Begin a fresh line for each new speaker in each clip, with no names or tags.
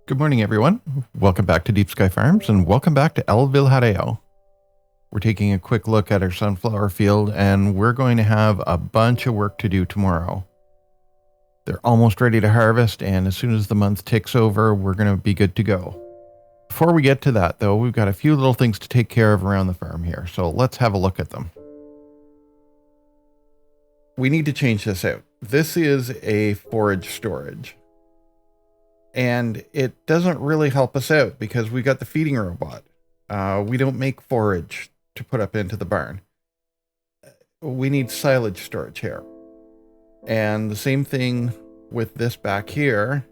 Good morning, everyone. Welcome back to Deep Sky Farms and welcome back to El Villarejo. We're taking a quick look at our sunflower field and we're going to have a bunch of work to do tomorrow. They're almost ready to harvest, and as soon as the month ticks over, we're going to be good to go. Before we get to that, though, we've got a few little things to take care of around the farm here, so let's have a look at them. We need to change this out. This is a forage storage. And it doesn't really help us out because we got the feeding robot. We don't make forage to put up into the barn. We need silage storage here. And the same thing with this back here.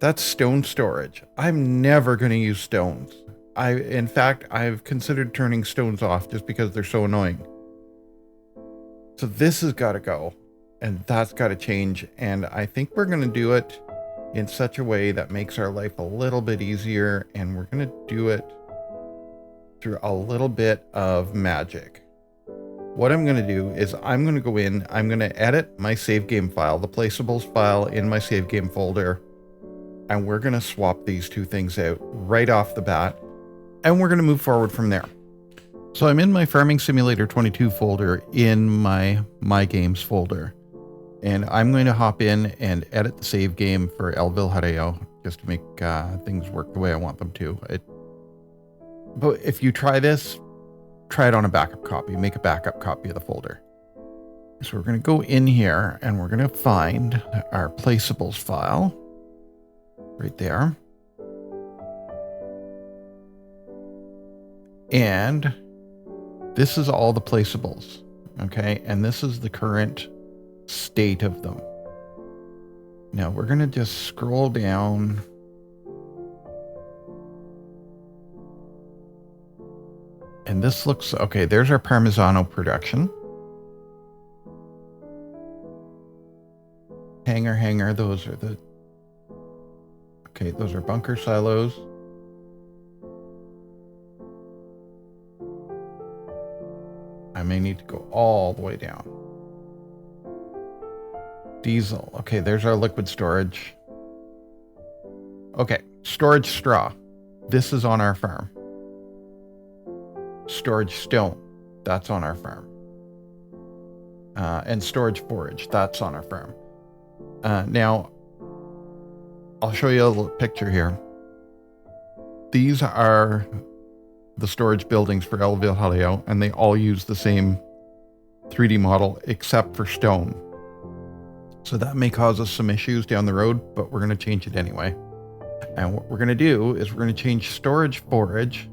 That's stone storage. I'm never going to use stones. In fact, I've considered turning stones off just because they're so annoying. So this has got to go, and that's got to change. And I think we're going to do it in such a way that makes our life a little bit easier, and we're going to do it through a little bit of magic. What I'm going to do is I'm going to go in, I'm going to edit my save game file, the Placeables file in my save game folder, and we're going to swap these two things out right off the bat, and we're going to move forward from there. So I'm in my Farming Simulator 22 folder in my Games folder. And I'm going to hop in and edit the save game for El Villarejo just to make things work the way I want them to. But if you try this, try it on a backup copy. Make a backup copy of the folder. So we're going to go in here and we're going to find our Placeables file right there. And this is all the Placeables. Okay. And this is the current state of them. Now we're going to just scroll down. And this looks okay. There's our Parmesan production. Hanger. Those are those are bunker silos. I may need to go all the way down. Diesel. Okay, there's our liquid storage. Okay, storage straw. This is on our farm. Storage stone. That's on our farm. And storage forage. That's on our farm. Now, I'll show you a little picture here. These are the storage buildings for El Villarejo, and they all use the same 3D model except for stone. So that may cause us some issues down the road, but we're going to change it anyway. And what we're going to do is we're going to change storage forage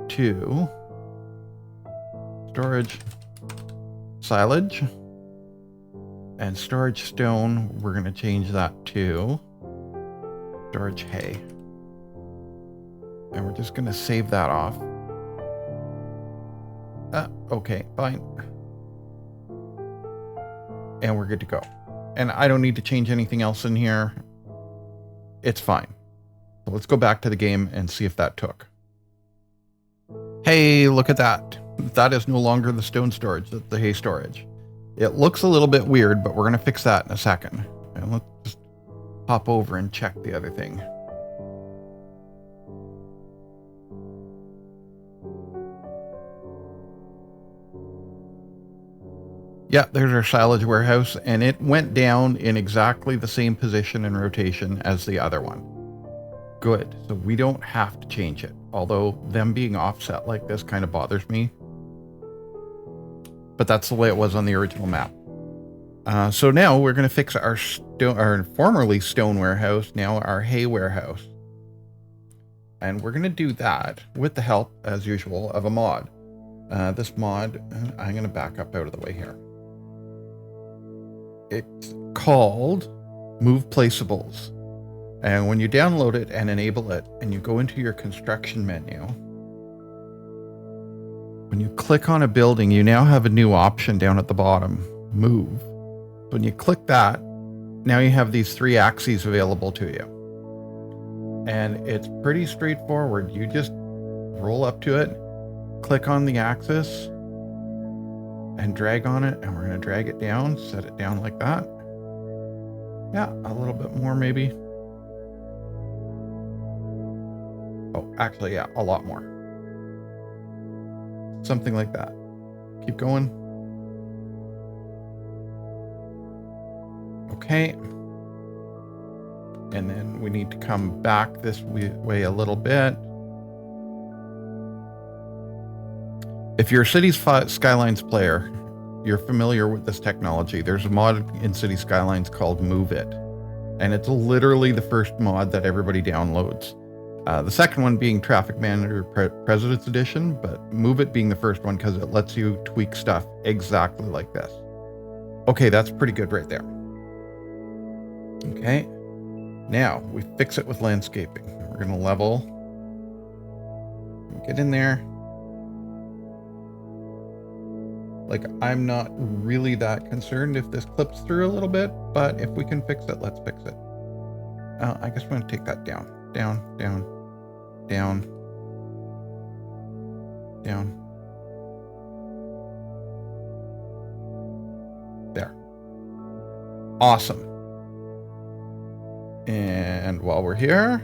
to storage silage, and storage stone, we're going to change that to storage hay. And we're just going to save that off. Okay, fine. And we're good to go. And I don't need to change anything else in here. It's fine. So let's go back to the game and see if that took. Hey, look at that. That is no longer the stone storage, that's the hay storage. It looks a little bit weird, but we're going to fix that in a second. And let's just hop over and check the other thing. Yeah, there's our silage warehouse, and it went down in exactly the same position and rotation as the other one. Good, so we don't have to change it, although them being offset like this kind of bothers me. But that's the way it was on the original map. So now we're going to fix our formerly stone warehouse, now our hay warehouse. And we're going to do that with the help, as usual, of a mod. This mod, I'm going to back up out of the way here. It's called Move Placeables. And when you download it and enable it, and you go into your construction menu, when you click on a building, you now have a new option down at the bottom, Move. When you click that, now you have these three axes available to you. And it's pretty straightforward. You just roll up to it, click on the axis, and drag on it, and we're going to drag it down, set it down like that. Yeah, a little bit more maybe. Oh, actually, yeah, a lot more. Something like that. Keep going. Okay. And then we need to come back this way a little bit. If you're a Cities Skylines player, you're familiar with this technology. There's a mod in Cities Skylines called Move It. And it's literally the first mod that everybody downloads. The second one being Traffic Manager President's Edition, but Move It being the first one because it lets you tweak stuff exactly like this. Okay, that's pretty good right there. Okay, now we fix it with landscaping. We're going to level. Get in there. Like, I'm not really that concerned if this clips through a little bit, but if we can fix it, let's fix it. I guess I'm going to take that down, down, down, down, down. There. Awesome. And while we're here,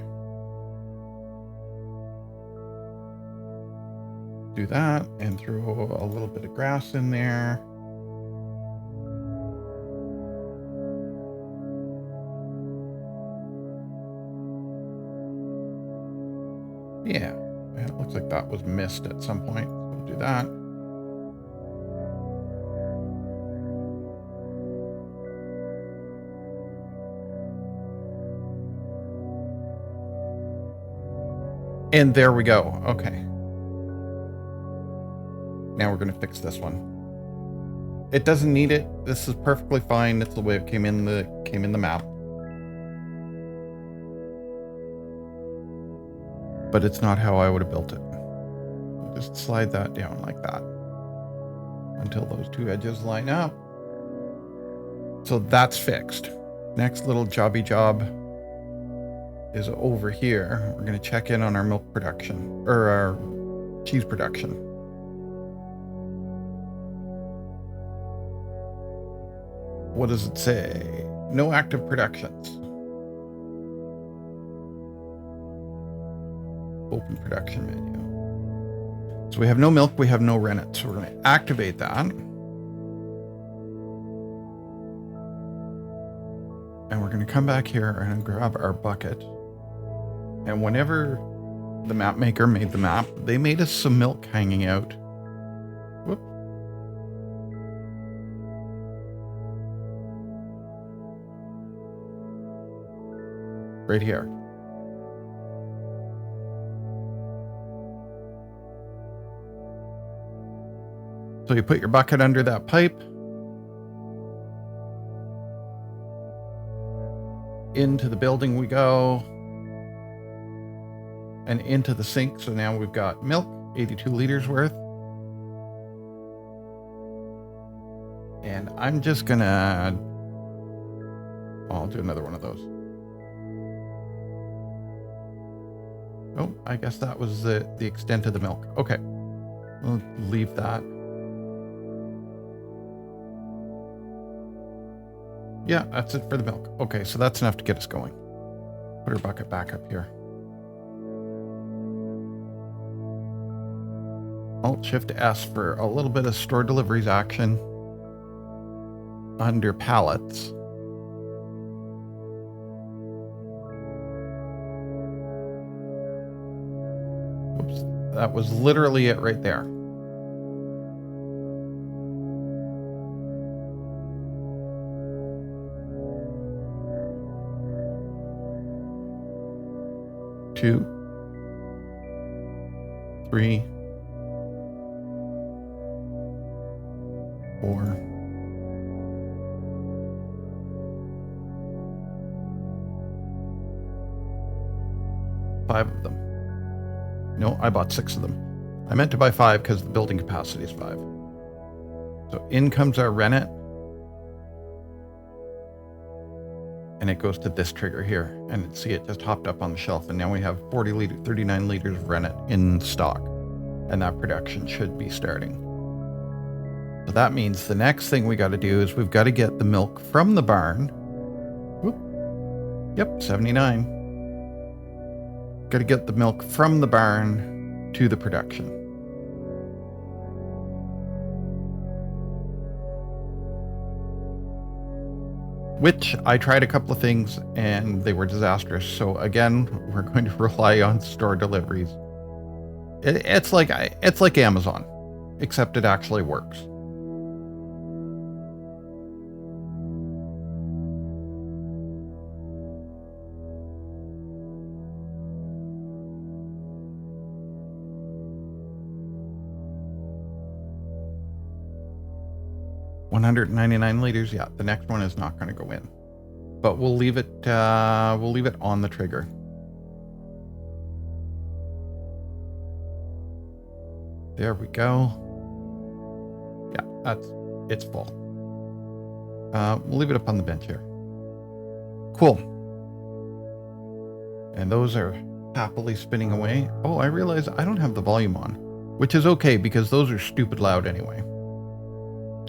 do that and throw a little bit of grass in there. Yeah, it looks like that was missed at some point. So we'll do that. And there we go. Okay. Now we're going to fix this one. It doesn't need it. This is perfectly fine. It's the way it came in the map. But it's not how I would have built it. Just slide that down like that until those two edges line up. So that's fixed. Next little jobby job is over here. We're going to check in on our milk production or our cheese production. What does it say? No active productions. Open production menu. So we have no milk, we have no rennet. So we're going to activate that. And we're going to come back here and grab our bucket. And whenever the map maker made the map, they made us some milk hanging out. Whoop. Right here. So you put your bucket under that pipe. Into the building we go. And into the sink. So now we've got milk, 82 liters worth. And I'm just gonna, I'll do another one of those. Oh, I guess that was the extent of the milk. Okay, we'll leave that. Yeah, that's it for the milk. Okay, so that's enough to get us going. Put our bucket back up here. Alt-Shift-S for a little bit of store deliveries action under pallets. Oops, that was literally it right there. Two, three, 4, 5 of them. No, I bought 6 of them. I meant to buy 5 because the building capacity is 5. So in comes our rennet. And it goes to this trigger here. And see, it just hopped up on the shelf. And now we have 39 liters of rennet in stock. And that production should be starting. So that means the next thing we got to do is we've got to get the milk from the barn. Whoop. Yep, 79. got to get the milk from the barn to the production. Which I tried a couple of things and they were disastrous. So again, we're going to rely on store deliveries. It's like Amazon, except it actually works. $199. Yeah, the next one is not going to go in, but we'll leave it. We'll leave it on the trigger. There we go. Yeah, it's full. We'll leave it up on the bench here. Cool. And those are happily spinning away. Oh, I realize I don't have the volume on, which is okay because those are stupid loud anyway.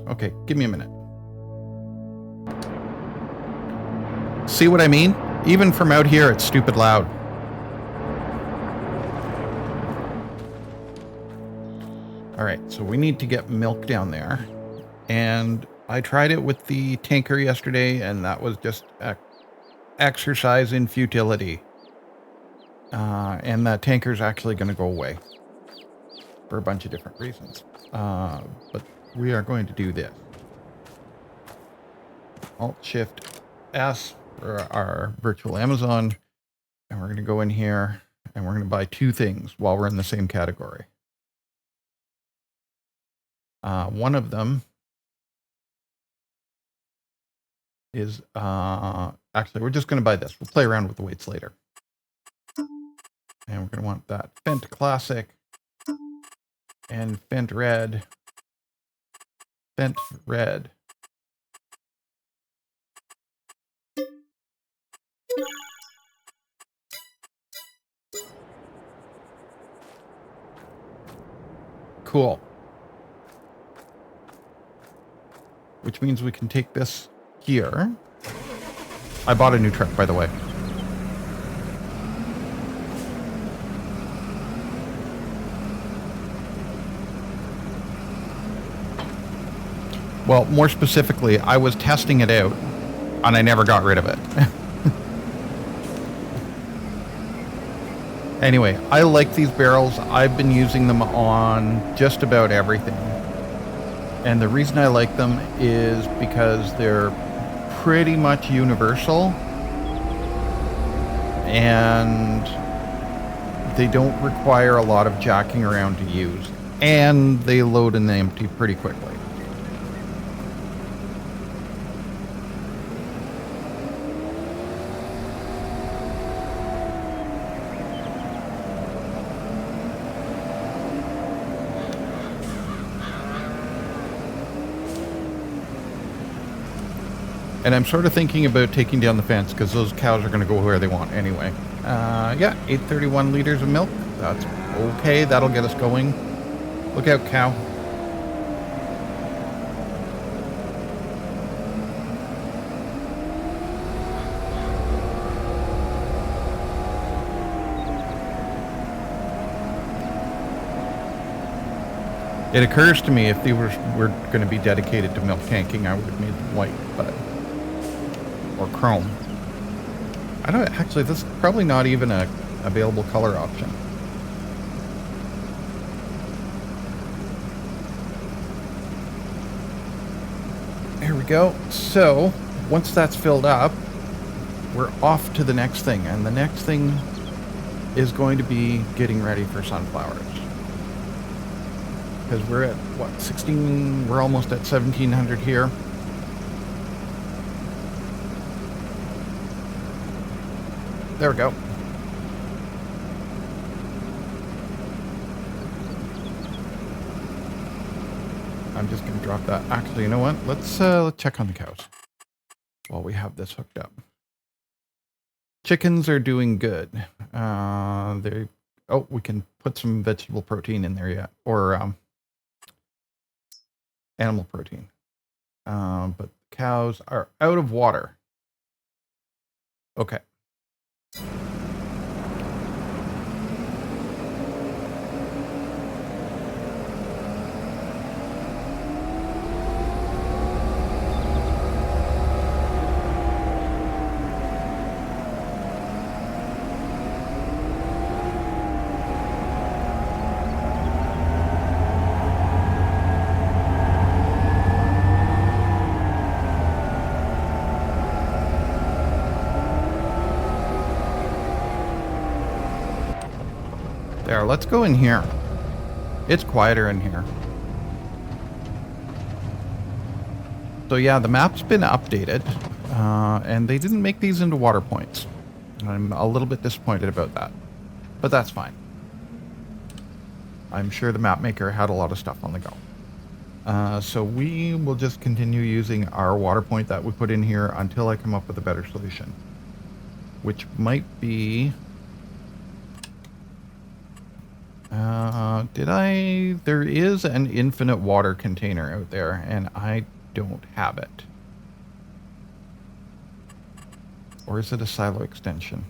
Okay, give me a minute. See what I mean? Even from out here, it's stupid loud. All right, so we need to get milk down there. And I tried it with the tanker yesterday, and that was just exercise in futility. And that tanker's actually going to go away for a bunch of different reasons. But we are going to do this. Alt-Shift-S for our virtual Amazon. And we're going to go in here and we're going to buy two things while we're in the same category. One of them is, actually, we're just going to buy this. We'll play around with the weights later. And we're going to want that Fent Classic and Fent Red. Fent Red. Cool. Which means we can take this here. I bought a new truck, by the way. Well, more specifically, I was testing it out, and I never got rid of it. Anyway, I like these barrels. I've been using them on just about everything. And the reason I like them is because they're pretty much universal. And they don't require a lot of jacking around to use. And they load and empty pretty quickly. And I'm sort of thinking about taking down the fence because those cows are going to go where they want anyway. Yeah, 831 liters of milk. That's okay. That'll get us going. Look out, cow. It occurs to me if they were going to be dedicated to milk tanking, I would have made them white, but... or chrome. I don't actually, this is probably not even a available color option. There we go. So once that's filled up, we're off to the next thing, and the next thing is going to be getting ready for sunflowers. Because we're at what, 16, we're almost at 1700 here. There we go. I'm just going to drop that. Actually, you know what? Let's check on the cows while we have this hooked up. Chickens are doing good. We can put some vegetable protein in there yet, or animal protein. But cows are out of water. Okay. There, let's go in here. It's quieter in here. So yeah, the map's been updated, and they didn't make these into water points. I'm a little bit disappointed about that, but that's fine. I'm sure the map maker had a lot of stuff on the go. So we will just continue using our water point that we put in here until I come up with a better solution, which might be... there is an infinite water container out there, and I don't have it. Or is it a silo extension?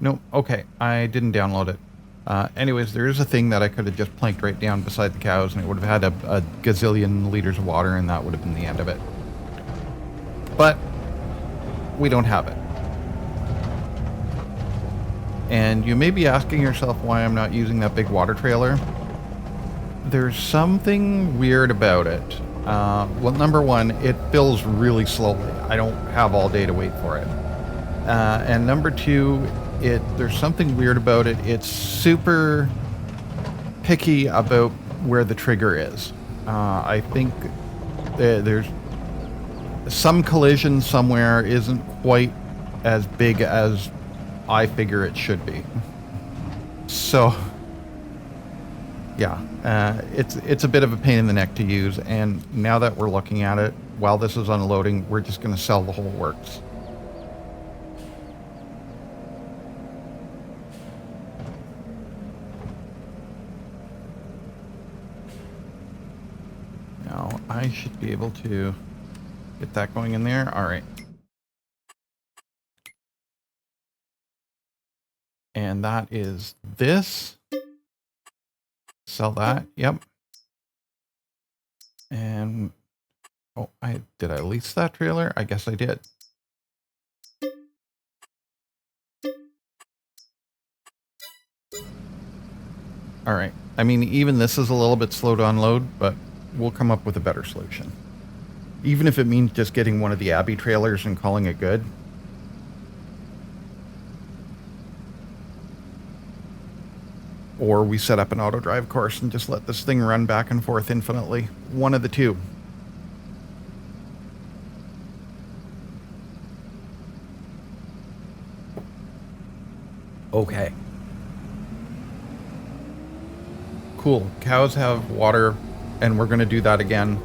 Nope. Okay, I didn't download it. Anyways, there is a thing that I could have just planked right down beside the cows, and it would have had a gazillion liters of water, and that would have been the end of it. But we don't have it. And you may be asking yourself why I'm not using that big water trailer. There's something weird about it. Well, number one, it fills really slowly. I don't have all day to wait for it. And number two, there's something weird about it. It's super picky about where the trigger is. I think there's some collision somewhere isn't quite as big as I figure it should be. So yeah, it's a bit of a pain in the neck to use, and now that we're looking at it, while this is unloading, we're just going to sell the whole works. Now I should be able to get that going in there. All right. And that is this. Sell that. Yep. And oh, did I lease that trailer? I guess I did. All right. I mean, even this is a little bit slow to unload, but we'll come up with a better solution. Even if it means just getting one of the Abbey trailers and calling it good. Or we set up an auto drive course and just let this thing run back and forth infinitely. One of the two. Okay. Cool. Cows have water, and we're going to do that again.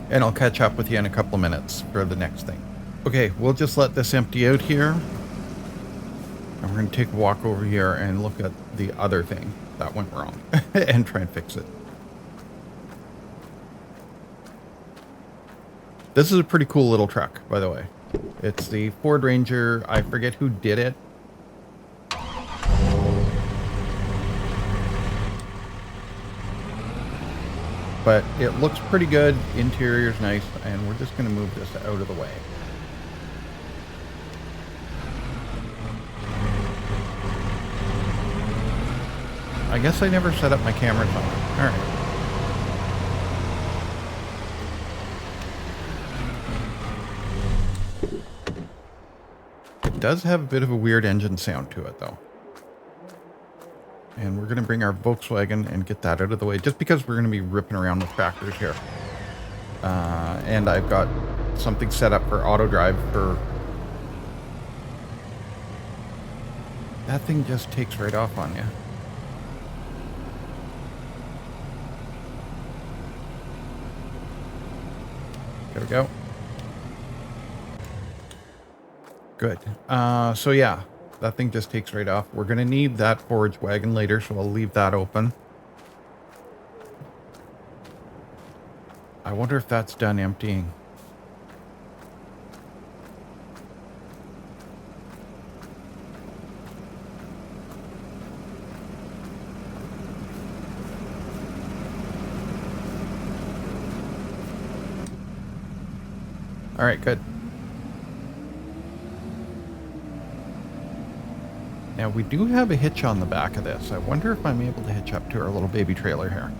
And I'll catch up with you in a couple of minutes for the next thing. Okay, we'll just let this empty out here. And we're going to take a walk over here and look at the other thing that went wrong and try and fix it. This is a pretty cool little truck, by the way. It's the Ford Ranger. I forget who did it. But it looks pretty good. Interior's nice. And we're just going to move this out of the way. I guess I never set up my cameras on. All right. It does have a bit of a weird engine sound to it, though. And we're going to bring our Volkswagen and get that out of the way, just because we're going to be ripping around with tractors here. And I've got something set up for auto drive for... That thing just takes right off on you. There we go. Good. So yeah, that thing just takes right off. We're going to need that forage wagon later, so I'll leave that open. I wonder if that's done emptying. All right, good. Now we do have a hitch on the back of this. I wonder if I'm able to hitch up to our little baby trailer here.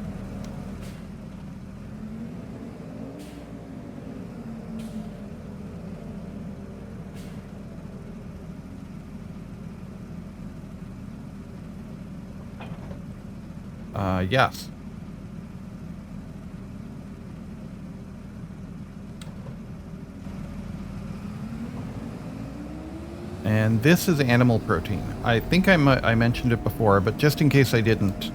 Yes. And this is animal protein. I think I mentioned it before, but just in case I didn't,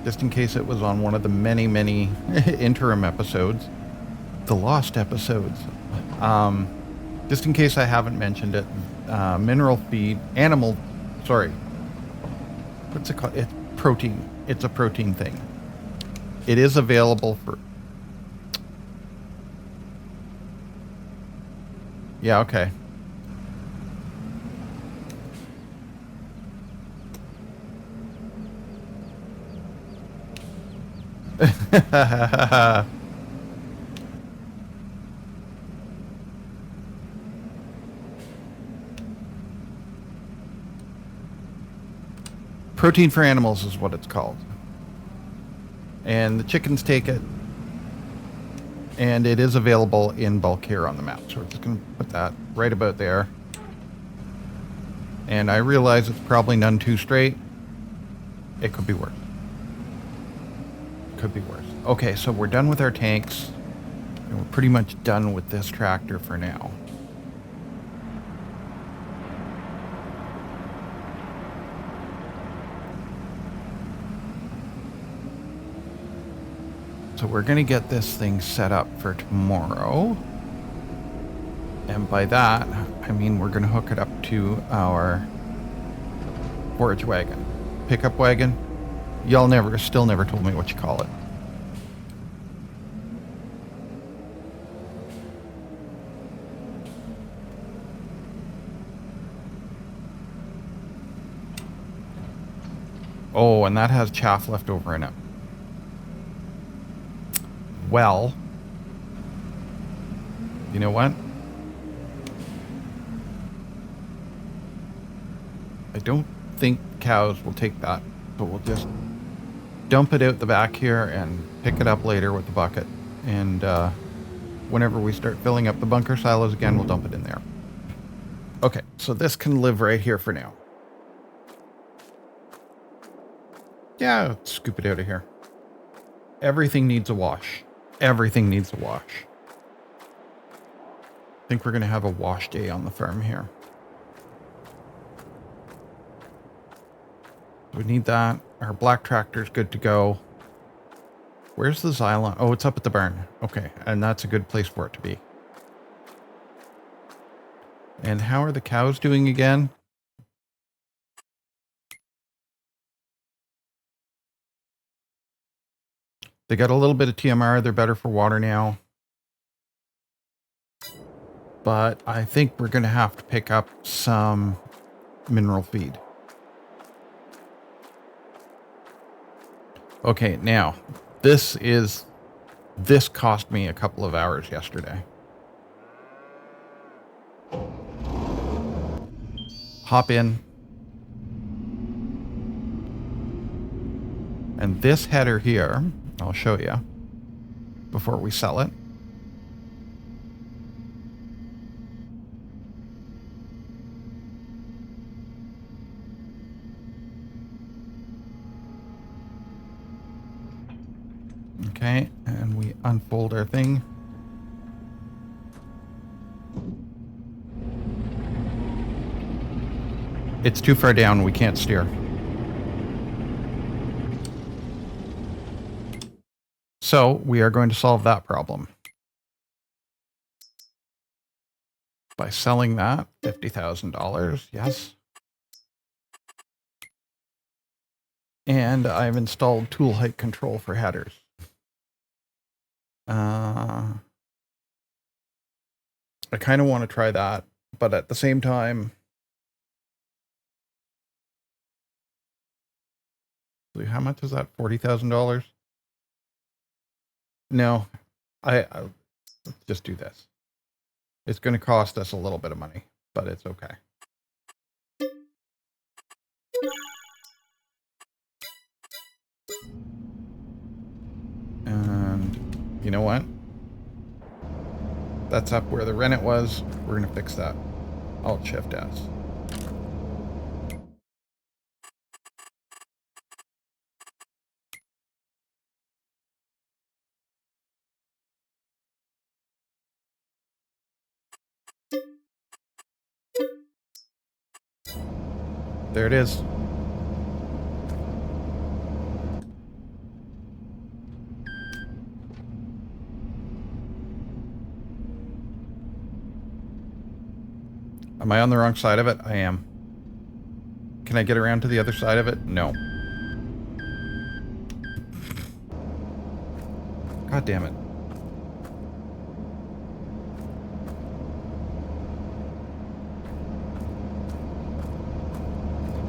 just in case it was on one of the many, many interim episodes, the lost episodes, just in case I haven't mentioned it, mineral feed, sorry, what's it called? It's protein. It's a protein thing. It is available for... Yeah, okay. Protein for animals is what it's called. And the chickens take it. And it is available in bulk here on the map. So we're just going to put that right about there. And I realize it's probably none too straight. It could be worse. Could be worse. Okay, so we're done with our tanks. And we're pretty much done with this tractor for now. So we're going to get this thing set up for tomorrow. And by that, I mean we're going to hook it up to our forage wagon. Pickup wagon. Y'all still never told me what you call it. Oh, and that has chaff left over in it. Well, you know what? I don't think cows will take that, but we'll just dump it out the back here and pick it up later with the bucket. And whenever we start filling up the bunker silos again, we'll dump it in there. Okay, so this can live right here for now. Yeah, let's scoop it out of here. Everything needs a wash. Everything needs a wash. I think we're going to have a wash day on the farm here. We need that. Our black tractor's good to go. Where's the Xylon? Oh, it's up at the barn. Okay, and that's a good place for it to be. And how are the cows doing again? They got a little bit of TMR. They're better for water now. But I think we're going to have to pick up some mineral feed. Okay, now, this cost me a couple of hours yesterday. Hop in. And this header here, I'll show you before we sell it. Okay, and we unfold our thing. It's too far down, we can't steer. So we are going to solve that problem by selling that $50,000. Yes. And I've installed tool height control for headers. I kind of want to try that, but at the same time, how much is that? $40,000? No, let's just do this. It's going to cost us a little bit of money, but it's okay. And you know what? That's up where the rennet was. We're going to fix that. Alt Shift S. There it is. Am I on the wrong side of it? I am. Can I get around to the other side of it? No. God damn it.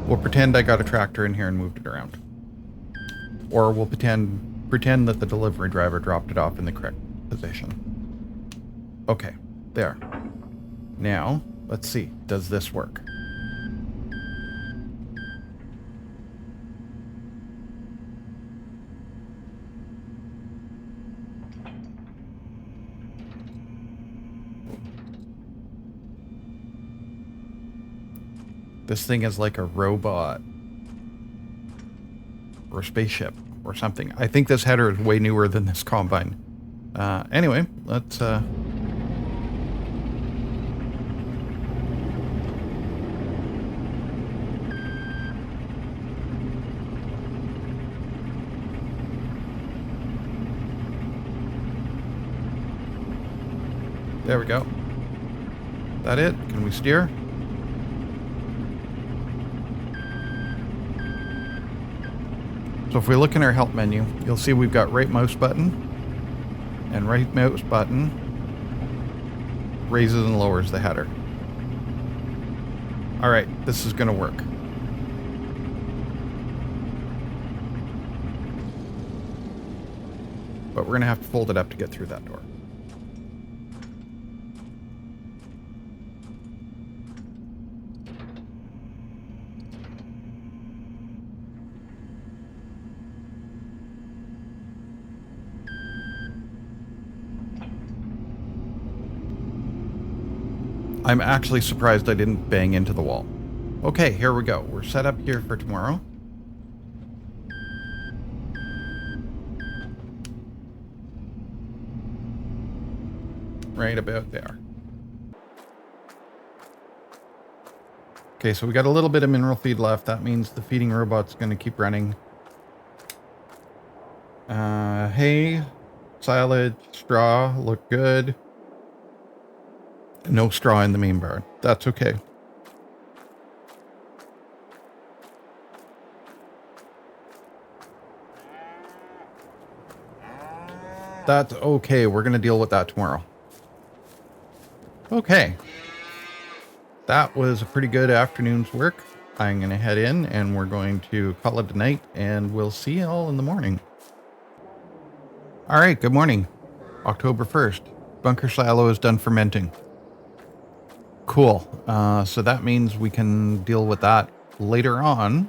We'll pretend I got a tractor in here and moved it around. Or we'll pretend that the delivery driver dropped it off in the correct position. Okay, there. Now, let's see. Does this work? This thing is like a robot. Or a spaceship. Or something. I think this header is way newer than this combine. Anyway, let's... There we go. That it? Can we steer? So if we look in our help menu, you'll see we've got right mouse button, and right mouse button raises and lowers the header. All right, this is going to work. But we're going to have to fold it up to get through that door. I'm actually surprised I didn't bang into the wall. Okay, here we go. We're set up here for tomorrow. Right about there. Okay, so we got a little bit of mineral feed left. That means the feeding robot's going to keep running. Hay, silage, straw look good. No straw in the main barn. That's okay. That's okay. We're going to deal with that tomorrow. Okay. That was a pretty good afternoon's work. I'm going to head in and we're going to call it a night and we'll see you all in the morning. All right. Good morning. October 1st. Bunker silo is done fermenting. Cool. So that means we can deal with that later on.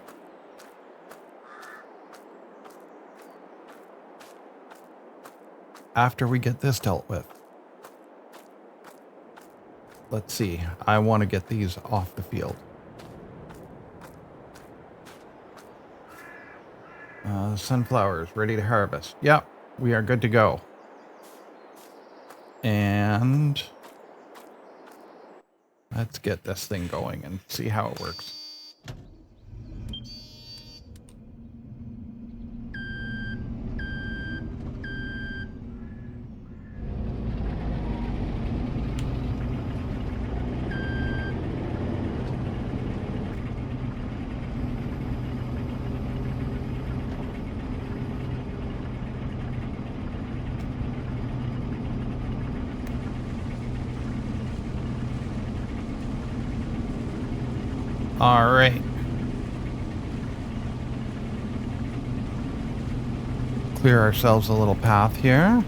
After we get this dealt with. Let's see. I want to get these off the field. Sunflowers ready to harvest. Yep, we are good to go. And let's get this thing going and see how it works. All right. Clear ourselves a little path here.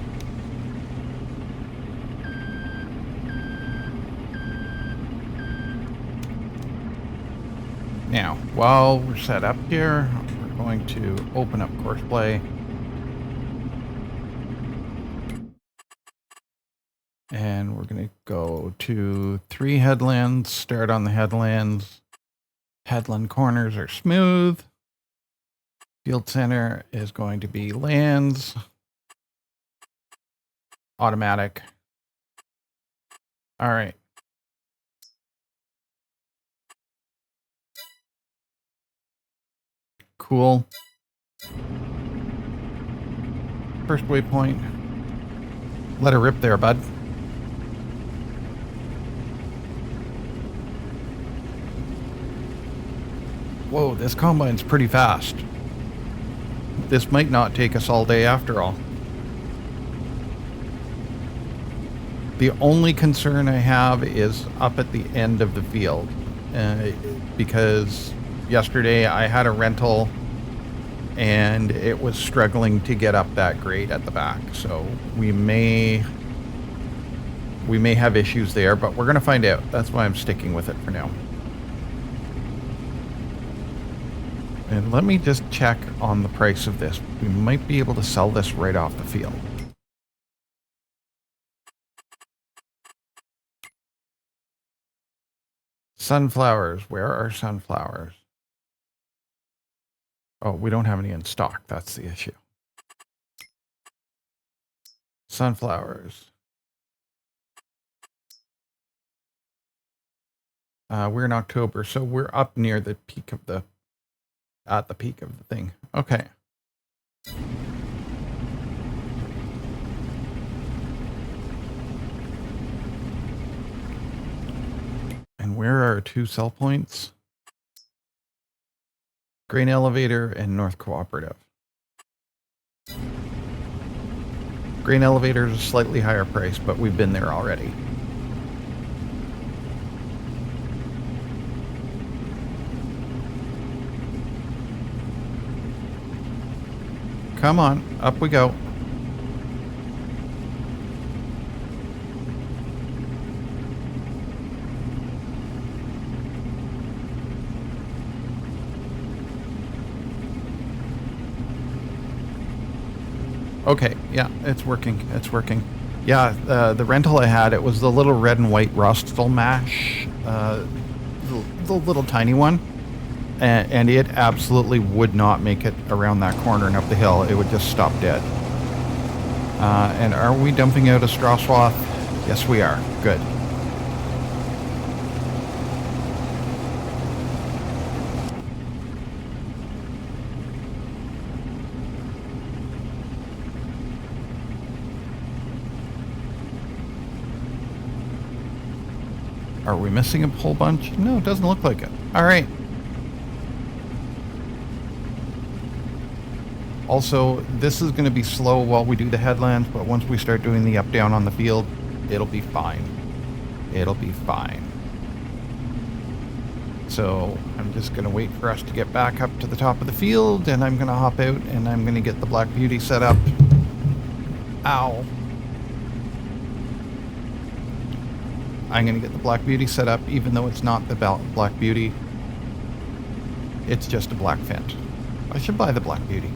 Now, while we're set up here, we're going to open up Courseplay. And we're going to go to 3 headlands, start on the headlands. Headland corners are smooth. Field center is going to be lands. Automatic. All right. Cool. First waypoint. Let her rip there, bud. Whoa, this combine's pretty fast. This might not take us all day after all. The only concern I have is up at the end of the field. Because yesterday I had a rental and it was struggling to get up that grade at the back. So we may have issues there, but we're going to find out. That's why I'm sticking with it for now. And let me just check on the price of this. We might be able to sell this right off the field. Sunflowers. Where are sunflowers? Oh, we don't have any in stock. That's the issue. Sunflowers. We're in October, so we're up near the peak of the... at the peak of the thing. Okay. And where are our 2 sell points? Grain Elevator and North Cooperative. Grain Elevator is a slightly higher price, but we've been there already. Come on, up we go. Okay, yeah, it's working. It's working. Yeah, the rental I had, it was the little red and white Rustle mash, the little tiny one. And it absolutely would not make it around that corner and up the hill. It would just stop dead. And are we dumping out a straw swath? Yes, we are. Good. Are we missing a whole bunch? No, it doesn't look like it. All right. Also, this is going to be slow while we do the headlands, but once we start doing the up-down on the field, it'll be fine. It'll be fine. So I'm just going to wait for us to get back up to the top of the field, and I'm going to hop out, and I'm going to get the Black Beauty set up. Ow. I'm going to get the Black Beauty set up, even though it's not the Black Beauty. It's just a black Fent. I should buy the Black Beauty.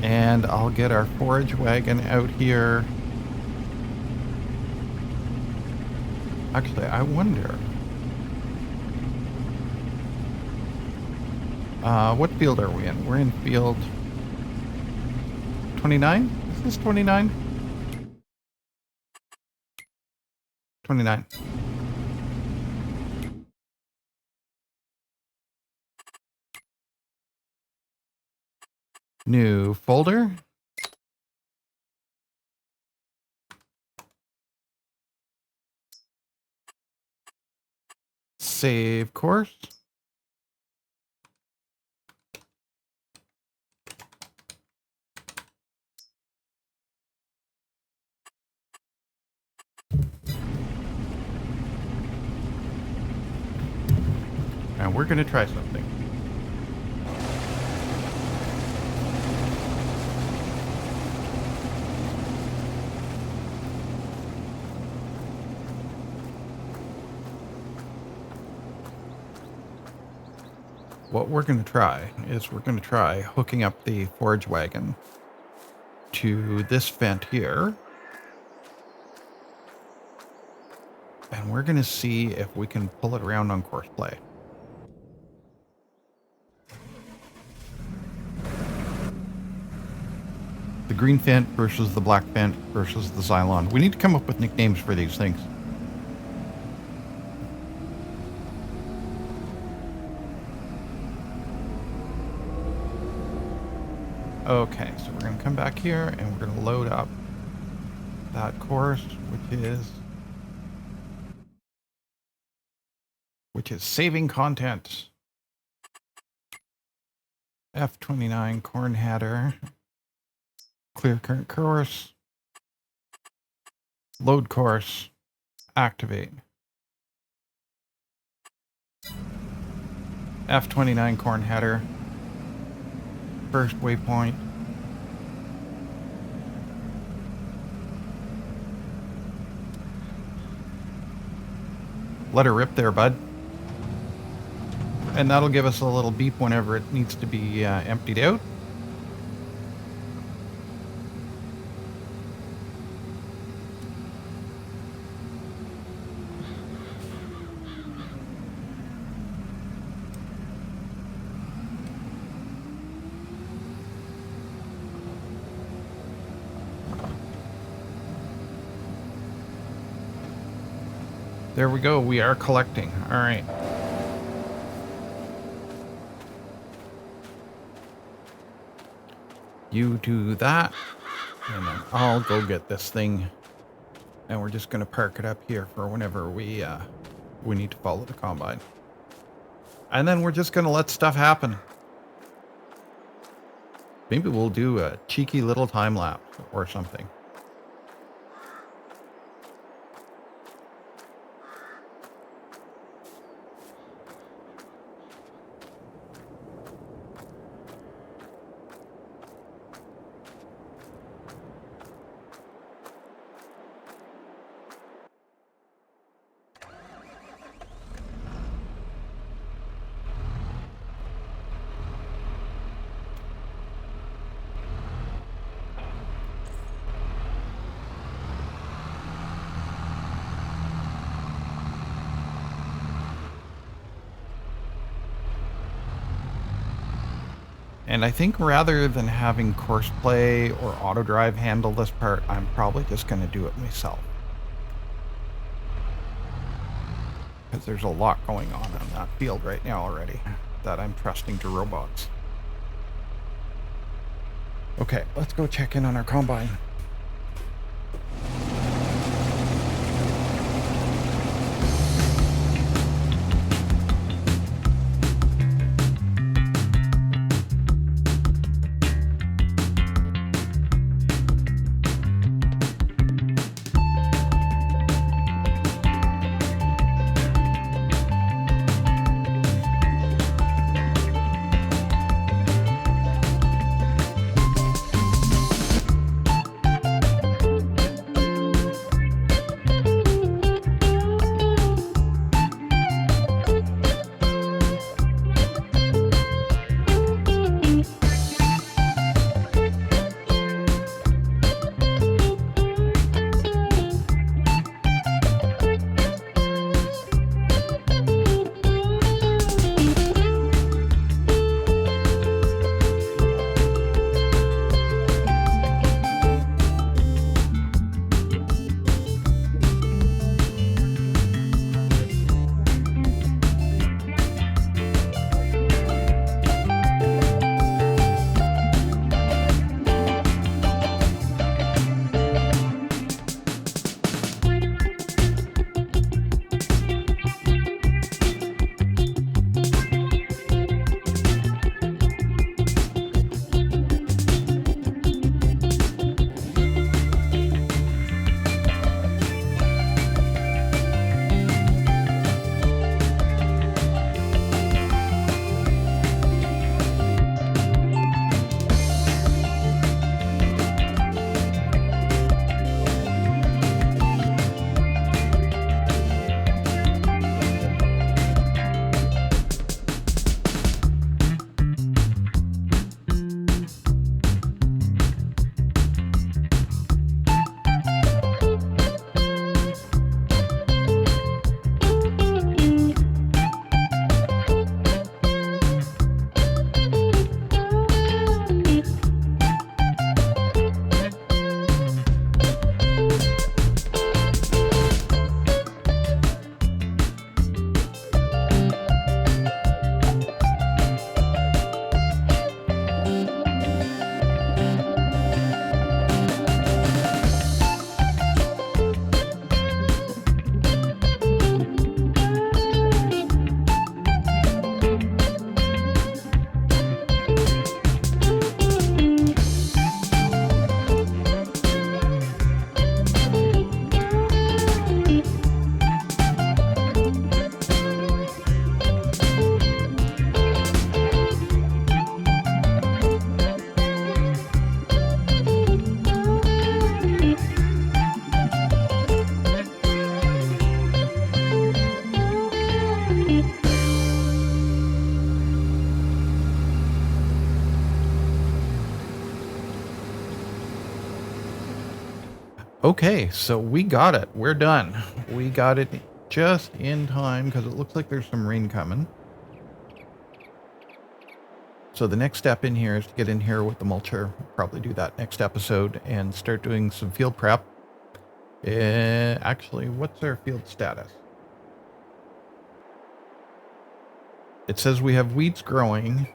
And I'll get our forage wagon out here. Actually, I wonder. What field are we in? We're in field 29? Is this 29? 29. New folder. Save course. And we're going to try something. What we're going to try is we're going to try hooking up the forage wagon to this vent here. And we're going to see if we can pull it around on course play. The green Fent versus the black Fent versus the Xylon. We need to come up with nicknames for these things. Okay, so we're going to come back here and we're going to load up that course, which is saving content. F29 corn header, clear current course, load course, activate. F29 corn header, first waypoint. Let her rip there, bud. And that'll give us a little beep whenever it needs to be emptied out. There we go. We are collecting. All right. You do that, and then I'll go get this thing. And we're just going to park it up here for whenever we need to follow the combine. And then we're just going to let stuff happen. Maybe we'll do a cheeky little time lapse or something. And I think rather than having course play or auto drive handle this part, I'm probably just going to do it myself. Because there's a lot going on in that field right now already that I'm trusting to robots. Okay, let's go check in on our combine. Okay, so we got it. We're done. We got it just in time because it looks like there's some rain coming. So the next step in here is to get in here with the mulcher. Probably do that next episode and start doing some field prep. Actually, what's our field status? It says we have weeds growing.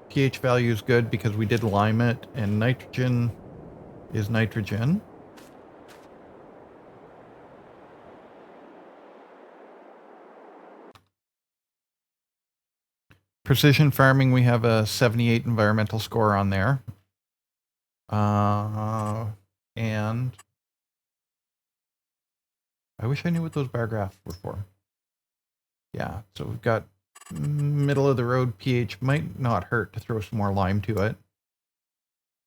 pH value is good because we did lime it, and nitrogen is nitrogen. Precision farming, we have a 78 environmental score on there. And I wish I knew what those bar graphs were for. Yeah, so we've got middle of the road pH. Might not hurt to throw some more lime to it.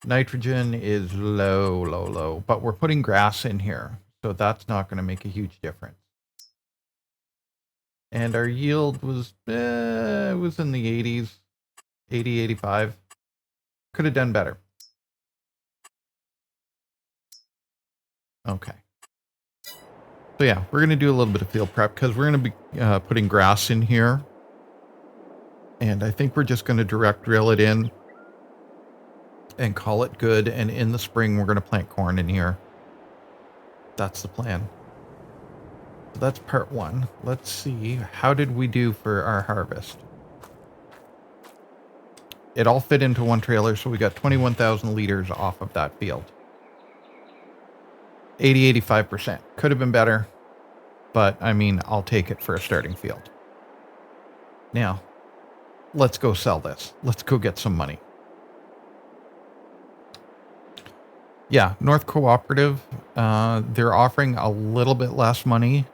Nitrogen is low, but we're putting grass in here, so that's not going to make a huge difference. And our yield was, it was in the 80s, 80, 85. Could have done better. Okay. So yeah, we're going to do a little bit of field prep because we're going to be putting grass in here. And I think we're just going to direct drill it in and call it good. And in the spring, we're going to plant corn in here. That's the plan. So that's part one. Let's see. How did we do for our harvest? It all fit into one trailer, so we got 21,000 liters off of that field. 80-85%. Could have been better, but I mean, I'll take it for a starting field. Now, let's go sell this. Let's go get some money. Yeah, North Cooperative, they're offering a little bit less money,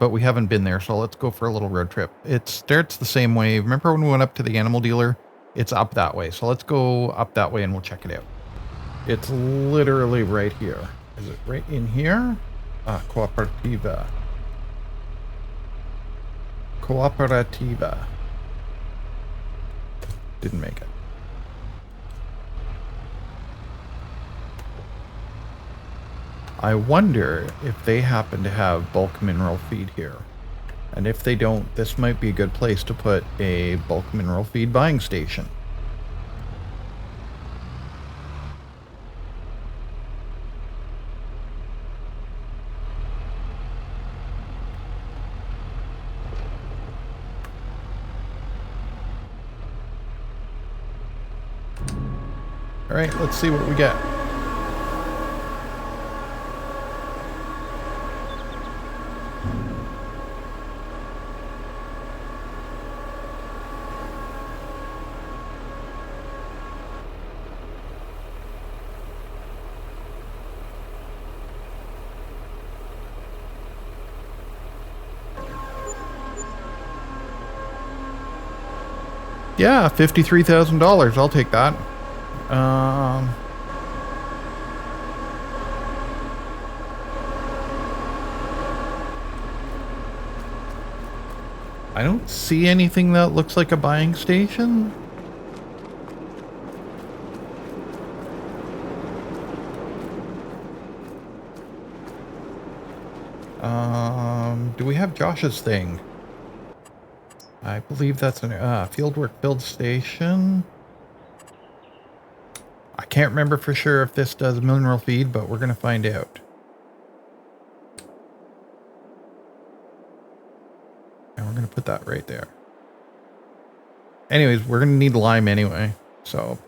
but we haven't been there, so let's go for a little road trip. It starts the same way. Remember when we went up to the animal dealer? It's up that way, so let's go up that way and we'll check it out. It's literally right here. Is it right in here? Cooperativa. Cooperativa. Didn't make it. I wonder if they happen to have bulk mineral feed here. And if they don't, this might be a good place to put a bulk mineral feed buying station. All right, let's see what we get. Yeah, $53,000. I'll take that. I don't see anything that looks like a buying station. Do we have Josh's thing? I believe that's an fieldwork build station. I can't remember for sure if this does mineral feed, but we're going to find out. And we're going to put that right there. Anyways, we're going to need lime anyway, so...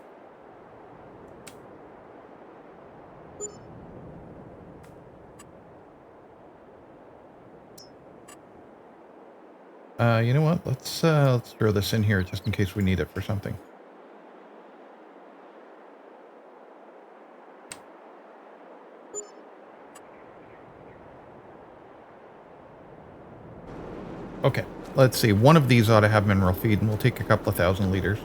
you know what? Let's throw this in here just in case we need it for something. Okay, let's see. One of these ought to have mineral feed, and we'll take a couple of 1,000 liters.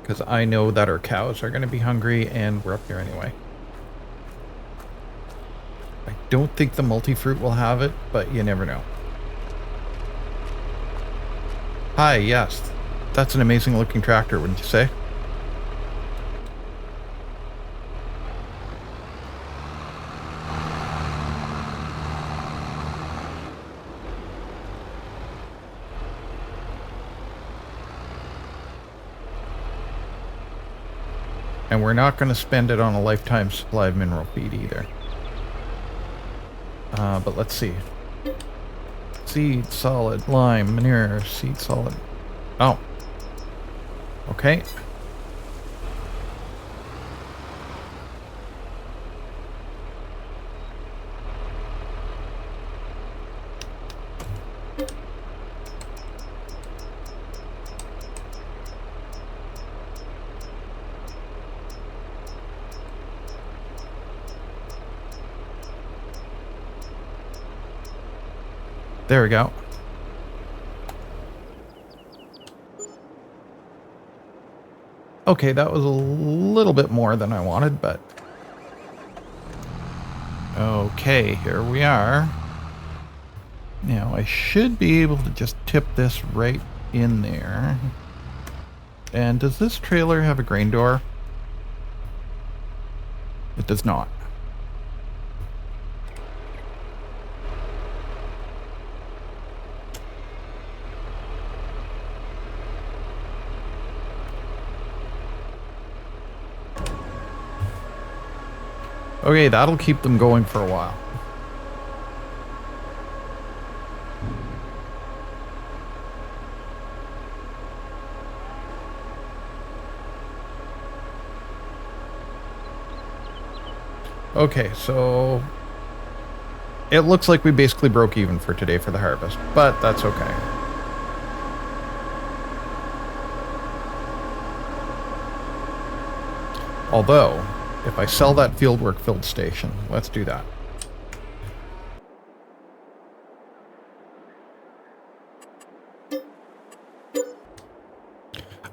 Because I know that our cows are going to be hungry, and we're up here anyway. I don't think the multi-fruit will have it, but you never know. Hi, yes. That's an amazing looking tractor, wouldn't you say? And we're not going to spend it on a lifetime supply of mineral feed either. But let's see. Seed, solid, lime, manure, seed, solid. Oh. Okay. There we go. Okay, that was a little bit more than I wanted, but... Okay, here we are. Now, I should be able to just tip this right in there. And does this trailer have a grain door? It does not. Okay, that'll keep them going for a while. Okay, so it looks like we basically broke even for today for the harvest, but that's okay. Although, if I sell that fieldwork filled station, let's do that.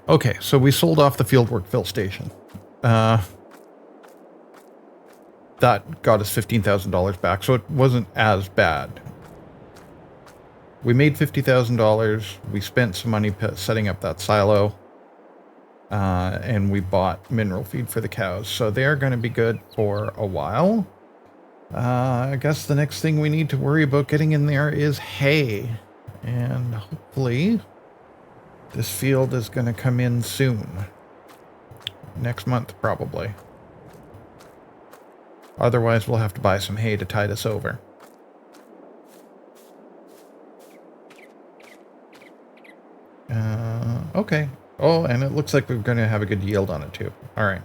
Okay, so we sold off the fieldwork fill station. That got us $15,000 back, so it wasn't as bad. We made $50,000. We spent some money setting up that silo. And we bought mineral feed for the cows. So they are going to be good for a while. I guess the next thing we need to worry about getting in there is hay. And hopefully this field is going to come in soon. Next month, probably. Otherwise, we'll have to buy some hay to tide us over. Okay. Oh, and it looks like we're going to have a good yield on it, too. All right.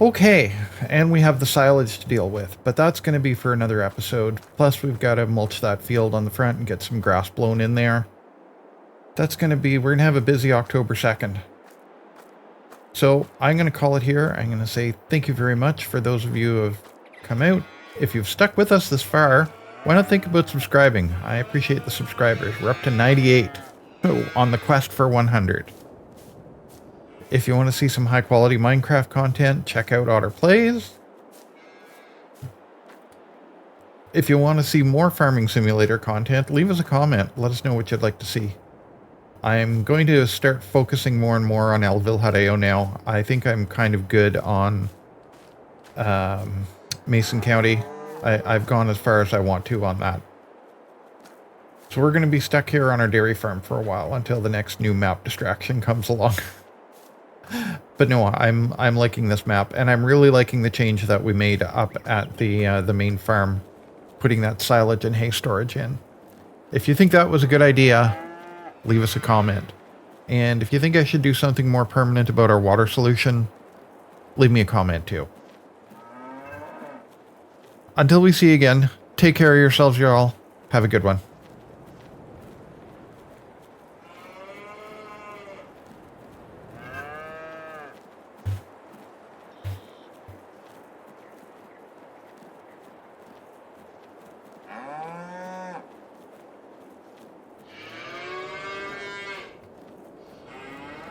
Okay, and we have the silage to deal with, but that's going to be for another episode. Plus, we've got to mulch that field on the front and get some grass blown in there. That's going to be... We're going to have a busy October 2nd. So, I'm going to call it here. I'm going to say thank you very much for those of you who have come out. If you've stuck with us this far, why not think about subscribing? I appreciate the subscribers. We're up to 98. On the quest for 100. If you want to see some high quality Minecraft content, check out Otter Plays. If you want to see more Farming Simulator content, leave us a comment. Let us know what you'd like to see. I'm going to start focusing more and more on El Villarejo now. I think I'm kind of good on Mason County. I've gone as far as I want to on that. So we're going to be stuck here on our dairy farm for a while until the next new map distraction comes along. But no, I'm liking this map, and I'm really liking the change that we made up at the main farm, putting that silage and hay storage in. If you think that was a good idea, leave us a comment. And if you think I should do something more permanent about our water solution, leave me a comment too. Until we see you again, take care of yourselves, y'all. Have a good one.